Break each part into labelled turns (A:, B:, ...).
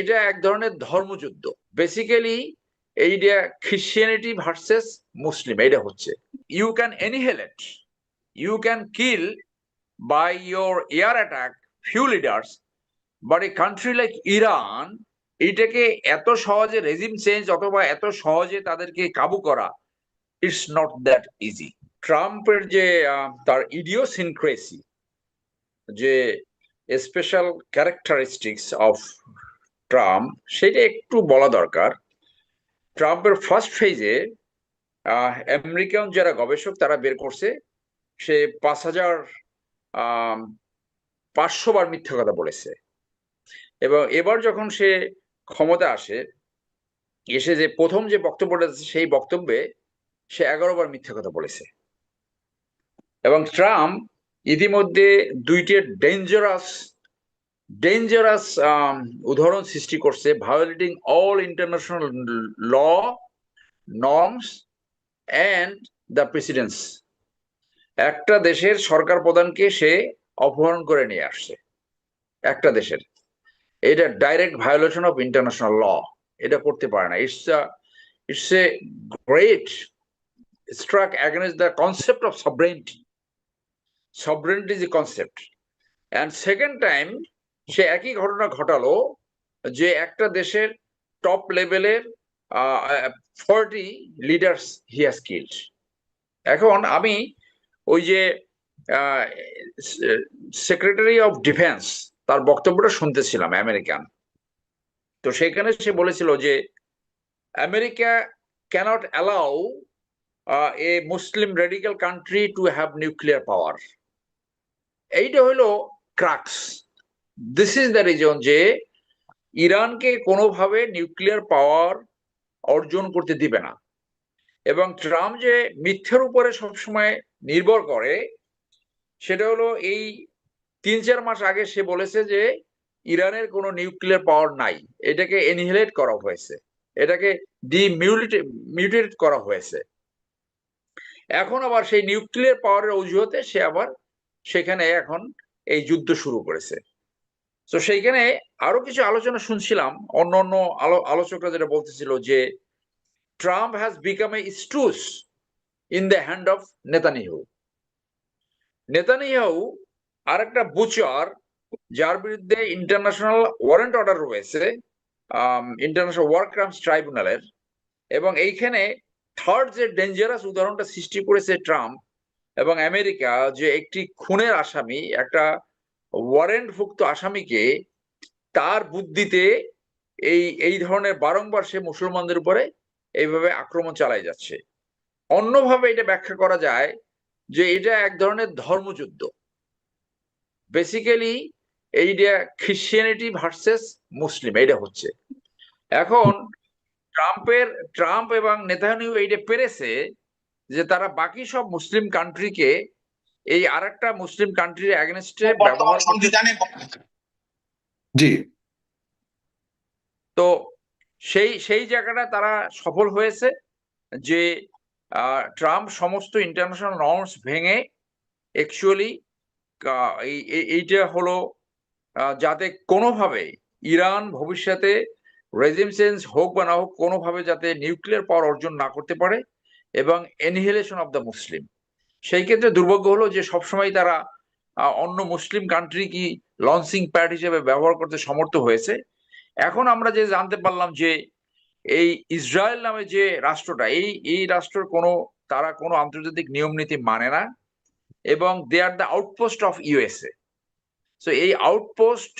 A: এটা এক ধরনের ধর্মযুদ্ধ। বেসিক্যালি এইটা খ্রিস্টিয়ানিটি ভার্সেস মুসলিম। এটা হচ্ছে, you can annihilate, you can kill by your air attack few leaders, but a country like Iran, এইটাকে এত সহজে রেজিম চেঞ্জ অথবা এত সহজে তাদেরকে কাবু করা, ইটস নট দ্যাট ইজি। ট্রাম্পের যে তার ইডিওসিনক্রেসি, যে স্পেশাল ক্যারেক্টারিস্টিক্স অফ ট্রাম্প, সেটা একটু বলা দরকার। ট্রাম্পের ফার্স্ট ফেজে আমেরিকান যারা গবেষক তারা বের করছে সে 5,500 বার মিথ্যা কথা বলেছে। এবং এবার যখন সে ক্ষমতা আসে, এসে যে প্রথম যে বক্তব্যটা সেই বক্তব্যে সে 11 বার মিথ্যা কথা বলেছে। এবং ট্রাম্প ইতিমধ্যে দুইটি ডেঞ্জারাস ডেঞ্জারাস উদাহরণ সৃষ্টি করছে, violating all international law, norms and the precedence. একটা দেশের সরকার প্রধানকে সে অপহরণ করে নিয়ে আসছে, একটা দেশের। এটা direct violation of international law, এটা করতে পারে না। It's a great strike against the concept of sovereignty. Sovereignty is a concept. And second time সে একই ঘটনা ঘটালো যে একটা দেশের টপ লেভেলের 40 লিডার্স হি হ্যাজ কিল্ড। এখন আমি ওই যে সেক্রেটারি অফ ডিফেন্স তার বক্তব্যটা শুনতেছিলাম, আমেরিকান। তো সেখানে সে বলেছিল যে America cannot allow a Muslim radical country to have nuclear power. এইটা হলো crux. This is the reason যে ইরানকে কোনোভাবে নিউক্লিয়ার পাওয়ার অর্জন করতে দিবে না। এবং ট্রাম্প যে মিথ্যের উপরে সবসময় নির্ভর করে, সেটা হলো এই 3-4 মাস আগে সে বলেছে যে ইরানের কোনো নিউক্লিয়ার পাওয়ার নাই, এটাকে এনিহিলেট করা হয়েছে, এটাকে মিউটেট করা হয়েছে। এখন আবার সেই নিউক্লিয়ার পাওয়ারের অজুহাতে সে আবার সেখানে এখন এই যুদ্ধ শুরু করেছে। তো সেইখানে আরো কিছু আলোচনা শুনছিলাম, অন্য অন্য আলোচকরা যেটা বলতেছিল যে Trump has become a stooge in the hand of Netanyahu. Netanyahu আর একটা বুচার, যার বিরুদ্ধে ইন্টারন্যাশনাল ওয়ারেন্ট অর্ডার রয়েছে ইন্টারন্যাশনাল ওয়ার ক্রাইমস ট্রাইব্যুনালের। এবং এইখানে থার্ড যে ডেঞ্জারাস উদাহরণটা সৃষ্টি করেছে ট্রাম্প এবং আমেরিকা, যে একটি খুনের আসামি, একটা ওয়ারেন্টভুক্ত আসামিকে তার বুদ্ধিতে এই ধরনের বারংবার সে মুসলমানদের উপরে এইভাবে আক্রমণ চালাই যাচ্ছে। অন্যভাবে এটা ব্যাখ্যা করা যায় যে এটা এক ধরনের ধর্মযুদ্ধ। বেসিক্যালি এইটা খ্রিস্টিয়ানিটি ভার্সেস মুসলিম, এটা হচ্ছে। এখন ট্রাম্প এবং নেতানিয়াহু এইটা পেরেছে যে তারা বাকি সব মুসলিম কান্ট্রিকে এই আরেকটা মুসলিম কান্ট্রির এগেনস্টে ব্যবহার করতে।
B: জি,
A: তো সেই জায়গাটা তারা সফল হয়েছে যে ট্রাম্প সমস্ত ইন্টারন্যাশনাল নর্মস ভেঙে অ্যাকচুয়ালি এইটা হলো যাতে কোনোভাবে ইরান ভবিষ্যতে রেজিম চেঞ্জ হোক বা না হোক, কোনোভাবে যাতে নিউক্লিয়ার পাওয়ার অর্জন না করতে পারে, এবং এনিহিলেশন অফ দ্য মুসলিম। সেই ক্ষেত্রে দুর্ভাগ্য হলো যে সবসময় তারা অন্য মুসলিম কান্ট্রি কি লঞ্চিং প্যাড হিসেবে ব্যবহার করতে সমর্থ হয়েছে। এখন আমরা যে জানতে পারলাম যে এই ইসরায়েল নামে যে রাষ্ট্রটা, এই রাষ্ট্রের তারা কোনো আন্তর্জাতিক নিয়ম নীতি মানে না, এবং they are the outpost of USA. So এই আউটপোস্ট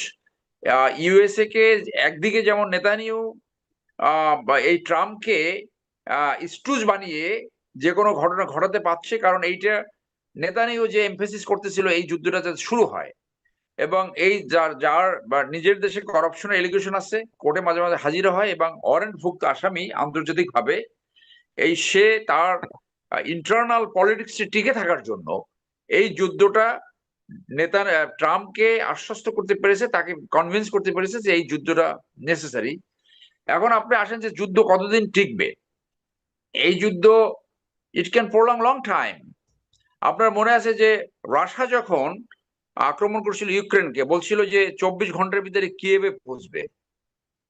A: ইউএসএ কে একদিকে যেমন নেতানিয়াহু বা এই ট্রাম্পকে স্টুজ বানিয়ে যে কোনো ঘটনা ঘটাতে পারছে, কারণ এইটা নেতানিয়াহু যে এমফেসিস করতেছিল এই যুদ্ধটা যাতে শুরু হয়, এবং এই যার বা নিজের দেশে করাপশনের এলিগেশন আছে, কোর্টে মাঝে মাঝে হাজিরা হয় এবং ওয়ারেন্টভুক্ত আসামি আন্তর্জাতিকভাবে, সে তার ইন্টারনাল পলিটিক্সে টিকে থাকার জন্য এই যুদ্ধটা ট্রাম্পকে আশ্বস্ত করতে পেরেছে, তাকে কনভিন্স করতে পেরেছে যে এই যুদ্ধটা নেসেসারি। এখন আপনি আসেন যে যুদ্ধ কতদিন টিকবে। এই যুদ্ধ it can prolong long time. আপনার মনে আছে যে রাশিয়া যখন আক্রমণ করছিল ইউক্রেনকে, বলছিল যে 24 ঘন্টার ভিতরে কিয়েভে পৌঁছবে।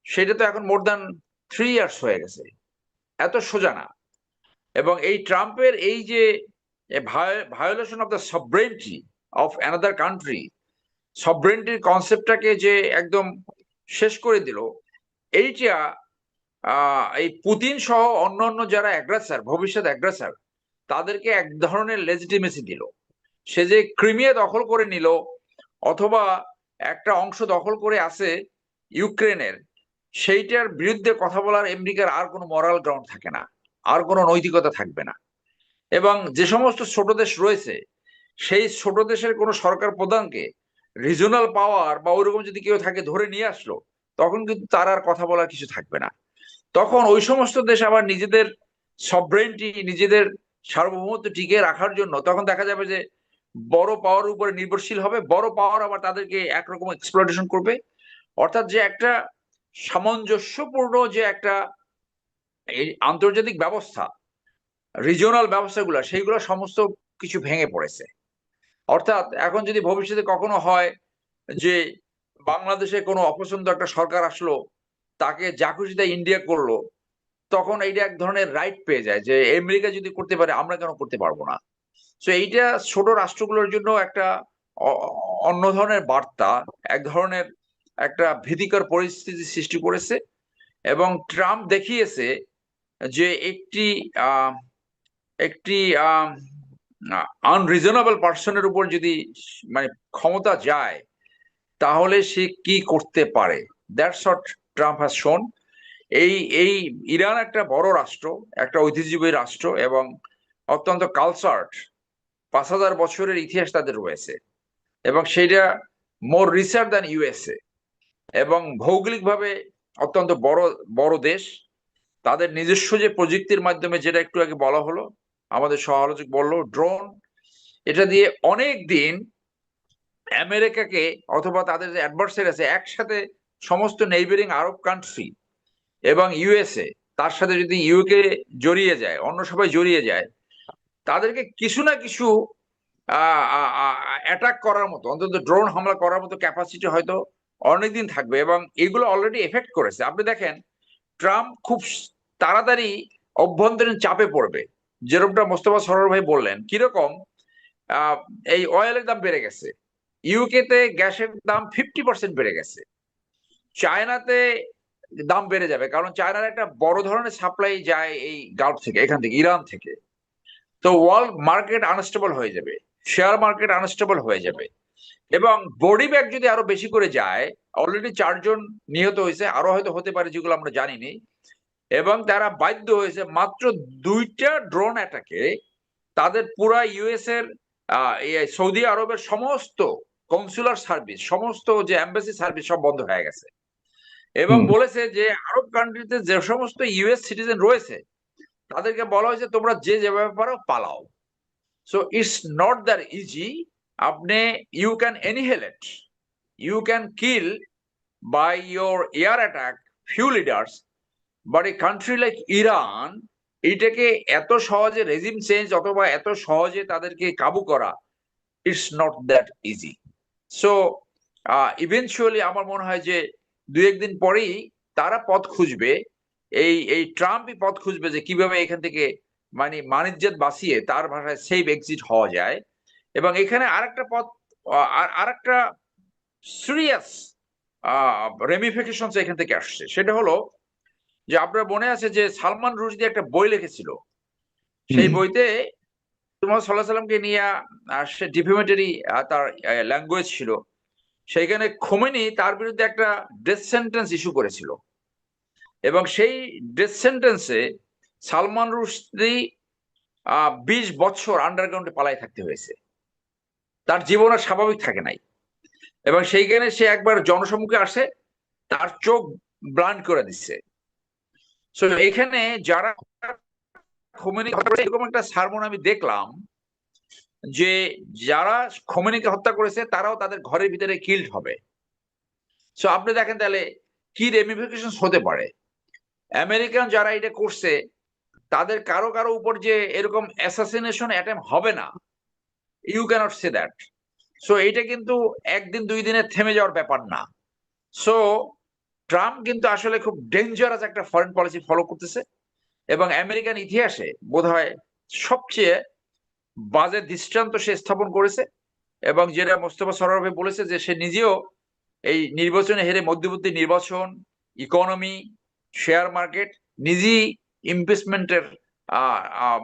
A: সেটা তো এখন মোর দ্যান 3 ইয়ার্স হয়ে গেছে, এত সোজা না। এবং এই ট্রাম্পের এই যে violation of the sovereignty of another country, সভরেন্টির কনসেপ্টটাকে যে একদম শেষ করে দিল, এইটা এই পুতিন সহ অন্যান্য যারা অ্যাগ্রেসর, ভবিষ্যৎ অ্যাগ্রেসর, তাদেরকে এক ধরনের লেজিটিমেসি দিল। সে যে ক্রিমিয়া দখল করে নিল অথবা একটা অংশ দখল করে আছে ইউক্রেনের, সেইটার বিরুদ্ধে কথা বলার আমেরিকার আর কোনো মরাল গ্রাউন্ড থাকে না, আর কোনো নৈতিকতা থাকবে না। এবং যে সমস্ত ছোট দেশ রয়েছে, সেই ছোট দেশের কোনো সরকার প্রধানকে রিজনাল পাওয়ার বা ওইরকম যদি কেউ থাকে ধরে নিয়ে আসলো, তখন কিন্তু তার আর কথা বলার কিছু থাকবে না। তখন ওই সমস্ত দেশ আবার নিজেদের সভরেন্টি, নিজেদের সার্বভৌমত্ব টিকিয়ে রাখার জন্য তখন দেখা যাবে যে বড় পাওয়ার উপরে নির্ভরশীল হবে, বড় পাওয়ার আবার তাদেরকে একরকম এক্সপ্লয়টেশন করবে। অর্থাৎ যে একটা সামঞ্জস্যপূর্ণ যে একটা এই আন্তর্জাতিক ব্যবস্থা, রিজিওনাল ব্যবস্থাগুলো, সেইগুলো সমস্ত কিছু ভেঙে পড়েছে। অর্থাৎ এখন যদি ভবিষ্যতে কখনো হয় যে বাংলাদেশে কোনো অপছন্দ একটা সরকার আসলো, তাকে যা খুশি তাই ইন্ডিয়া করলো, তখন এইটা এক ধরনের রাইট পেয়ে যায় যে আমেরিকা যদি করতে পারে আমরা কেন করতে পারবো না। সো এইটা ছোট রাষ্ট্রগুলোর জন্য একটা অন্য ধরনের বার্তা, এক ধরনের একটা ভীতিকর পরিস্থিতি সৃষ্টি করেছে। এবং ট্রাম্প দেখিয়েছে যে একটি একটি আনরিজনেবল পার্সনের উপর যদি মানে ক্ষমতা যায়, তাহলে সে কি করতে পারে। দ্যাটস হোয়াট ট্রাম্প হ্যাজ শোন। এই এই ইরান একটা বড় রাষ্ট্র, একটা ঐতিহ্যবাহী রাষ্ট্র এবং অত্যন্ত কালচার্ড, 5,000 বছরের ইতিহাস তাদের রয়েছে, এবং সেটা মোর রিচার দ্যান ইউএসএ, এবং ভৌগোলিকভাবে অত্যন্ত বড় বড় দেশ। তাদের নিজস্ব যে প্রযুক্তির মাধ্যমে, যেটা একটু আগে বলা হলো, আমাদের সহ-আলোচক বললো, ড্রোন, এটা দিয়ে অনেক দিন আমেরিকাকে অথবা তাদের যে অ্যাডভার্সারি আছে, একসাথে সমস্ত নেইবারিং আরব কান্ট্রি এবং ইউএসএ, তার সাথে যদি ইউকে জড়িয়ে যায়, অন্য সবাই জড়িয়ে যায়, তাদেরকে কিছু না কিছু অ্যাটাক করার মতো, অন্তত ড্রোন হামলা করার মতো ক্যাপাসিটি হয়তো অনেকদিন থাকবে। এবং এগুলো অলরেডি এফেক্ট করেছে। আপনি দেখেন ট্রাম্প খুব তাড়াতাড়ি অভ্যন্তরীণ চাপে পড়বে, যেরকমটা মোস্তফা সরোয়ার ভাই বললেন। কিরকম? এই অয়েলের দাম বেড়ে গেছে, ইউকেতে গ্যাসের দাম 50% বেড়ে গেছে, চায়নাতে দাম বেড়ে যাবে, কারণ চায়নার একটা বড় ধরনের সাপ্লাই যায় এই গালফ থেকে, এখান থেকে, ইরান থেকে। তো ওয়ার্ল্ড মার্কেট আনস্টেবল হয়ে যাবে, শেয়ার মার্কেট আনস্টেবল হয়ে যাবে। এবং বডি ব্যাগ যদি আরো বেশি করে যায়, অলরেডি 4 জন নিহত হয়েছে, আরো হয়তো হতে পারে যেগুলো আমরা জানিনি। এবং তারা বাধ্য হয়েছে মাত্র 2টা ড্রোন অ্যাটাকে তাদের পুরা ইউএস এর সৌদি আরবের সমস্ত কনসুলার সার্ভিস, সমস্ত যে এম্বাসি সার্ভিস সব বন্ধ হয়ে গেছে। এবং বলেছে যে আরব কান্ট্রিতে যে সমস্ত ইউএস সিটিজেন রয়েছে, তাদেরকে বলা হয়েছে তোমরা যে যেভাবে পারো পালাও। So it's not that easy. আপনি you can annihilate, you can kill by your air attack few leaders, but a country like Iran, এইটাকে এত সহজে রেজিম চেঞ্জ অথবা এত সহজে তাদেরকে কাবু করা, it's not that easy. So eventually আমার মনে হয় যে 2-1 দিন পরেই তারা পথ খুঁজবে, এই ট্রাম্পই পথ খুঁজবে যে কিভাবে এখান থেকে মানে মানিজ্জাত বাঁচিয়ে, তার ভাষায় সেফ এক্সিট হওয়া যায়। এবং এখানে আরেকটা পথ, আরেকটা সিরিয়াস রেমিফিকেশনস এখান থেকে আসছে। সেটা হলো যে আপনার মনে আছে যে সালমান রুশদি একটা বই লিখেছিল, সেই বইতে মুহাম্মদ সাল্লাল্লাহু আলাইহি সাল্লামকে নিয়ে সে ডিফেমেটরি তার ল্যাঙ্গুয়েজ ছিল। সেইখানে খোমেনি তার বিরুদ্ধে একটা ডেথ সেন্টেন্স ইস্যু করেছিল, এবং সেই ডেথ সেন্টেন্সে সালমান রুশদি 20 বছর আন্ডারগ্রাউন্ডে পালাই থাকতে হয়েছে, তার জীবন আর স্বাভাবিক থাকে নাই। এবং সেইখানে সে একবার জনসম্মুখে আসে, তার চোখ ব্লান্ড করে দিচ্ছে। সো এখানে যারা খোমেনি এরকম একটা সারমন আমি দেখলাম যে যারা খোমেনিকে হত্যা করেছে তারাও তাদের ঘরের ভিতরে কিল্ড হবে। সো আপনি দেখেন তাহলে কি রেমিফিকেশন হতে পারে। আমেরিকান যারা এটা করছে, তাদের কারো কারো উপর যে এরকম অ্যাসাসিনেশন অ্যাটেম্প হবে না, you cannot say that. So এইটা কিন্তু 1 দিন 2 দিনে থেমে যাওয়ার ব্যাপার না। সো ট্রাম্প কিন্তু আসলে খুব ডেঞ্জারাস একটা ফরেন পলিসি ফলো করতেছে এবং আমেরিকান ইতিহাসে বোধহয় সবচেয়ে বাজে দৃষ্টান্ত সে স্থাপন করেছে। এবং যেটা মোস্তফা সরোয়ার ভাই বলেছে যে সে নিজেও এই নির্বাচনে হেরে মধ্যবর্তী নির্বাচন, ইকোনমি, শেয়ার মার্কেট নিজেই ইনভেস্টমেন্টের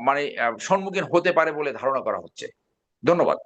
A: মানে সম্মুখীন হতে পারে বলে ধারণা করা হচ্ছে। ধন্যবাদ।